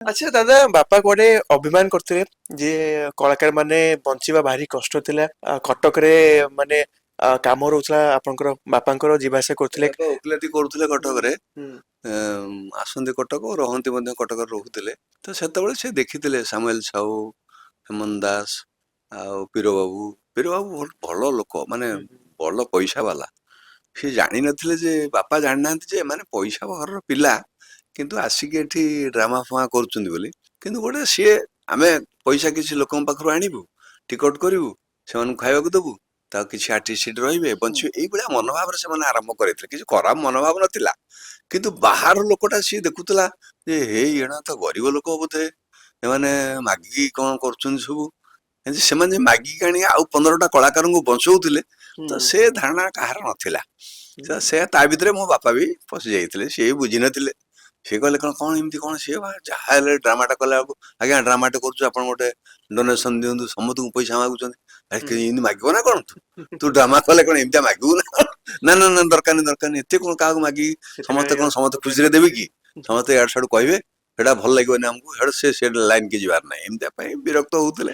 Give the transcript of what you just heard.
ଆଚ୍ଛା ଦାଦା ବାପା କୁଆଡେ ଅଭିମାନ କରୁଥିଲେ ଯେ କଳାକାର ମାନେ ବଞ୍ଚିବା ଭାରି କଷ୍ଟ ଥିଲା କଟକରେ ମାନେ କାମ ରହୁଥିଲା ଆପଣଙ୍କର ବାପାଙ୍କର ଯିବା ଆସିବା କରୁଥିଲେ। ବାପା ଓକିଲାତି କରୁଥିଲେ କଟକରେ। ହୁଁ ଆସନ୍ତି କଟକ, ରହନ୍ତି ମଧ୍ୟ କଟକରେ ରହୁଥିଲେ। ତ ସେତେବେଳେ ସେ ଦେଖିଥିଲେ ସାମୁଏଲ ସାହୁ, ହେମନ୍ତ ଦାସ ଆଉ ପୀର ବାବୁ ବହୁତ ଭଲ ଲୋକ, ମାନେ ହୁଁ ଭଲ ପଇସା ବାଲା। ସେ ଜାଣିନଥିଲେ ଯେ ବାପା ଜାଣିନାହାନ୍ତି ଯେ ଏମାନେ ପଇସା ଘରର ପିଲା, କିନ୍ତୁ ଆସିକି ଏଠି ଡ୍ରାମା ଫମା କରୁଛନ୍ତି ବୋଲି। କିନ୍ତୁ ଗୋଟେ ସିଏ, ଆମେ ପଇସା କିଛି ଲୋକଙ୍କ ପାଖରୁ ଆଣିବୁ, ଟିକଟ କରିବୁ, ସେମାନଙ୍କୁ ଖାଇବାକୁ ଦେବୁ, ତାଉ କିଛି ଆର୍ଟିଷ୍ଟ ସେଠି ରହିବେ, ହୁଁ ବଞ୍ଚିବେ, ଏଇଭଳିଆ ମନୋଭାବରେ ସେମାନେ ଆରମ୍ଭ କରିଥିଲେ। କିଛି ଖରାପ ମନୋଭାବ ନଥିଲା, କିନ୍ତୁ ବାହାର ଲୋକଟା ସିଏ ଦେଖୁଥିଲା ଯେ ହେଇ ଏଣା ତ ଗରିବ ଲୋକ ବୋଧେ, ଏମାନେ ମାଗିକି କଣ କରୁଛନ୍ତି ସବୁ। କିନ୍ତୁ ସେମାନେ ଯେ ମାଗିକି ଆଣି ଆଉ 15ଟା କଳାକାରଙ୍କୁ ବଞ୍ଚଉଥିଲେ, ତ ହୁଁ ସେ ଧାରଣା କାହାର ନଥିଲା। ହୁଁ ସେ ତା ଭିତରେ ମୋ ବାପା ବି ପଶି ଯାଇଥିଲେ, ସିଏ ବି ବୁଝିନଥିଲେ। ସିଏ କହିଲେ କଣ କଣ ଏମିତି କଣ, ସିଏ ଯାହା ହେଲେ ଡ୍ରାମାଟା କଲା ବେଳକୁ, ଆଜ୍ଞା ଡ୍ରାମାଟେ କରୁଛୁ, ଆପଣ ଗୋଟେ ଡୋନେସନ ଦିଅନ୍ତୁ, ସମସ୍ତଙ୍କୁ ପଇସା ମାଗୁଛନ୍ତି। ଆରେ ହୁଁ ଏମିତି ମାଗିବ ନା କଣ, ତୁ ଡ୍ରାମା କଲେ କଣ ଏମିତିଆ ମାଗିବୁ ନା କଣ? ନା ନା ନା, ଦରକାର ନାହିଁ ଦରକାର ନାହିଁ, ଏତେ କଣ କାହାକୁ ମାଗିକି ସମସ୍ତେ ସେଥିପାଇଁ କଣ ସମସ୍ତେ ଖୁସିରେ ଦେବେ କି? ସମସ୍ତେ ଇଆଡୁ ସିଆଡୁ କହିବେ, ସେଟା ଭଲ ଲାଗିବନି ଆମକୁ, ସେଟା ସେ ଲାଇନ କି ଯିବାର ନାହିଁ, ଏମିତିଆ ପାଇଁ ବିରକ୍ତ ହଉଥିଲେ।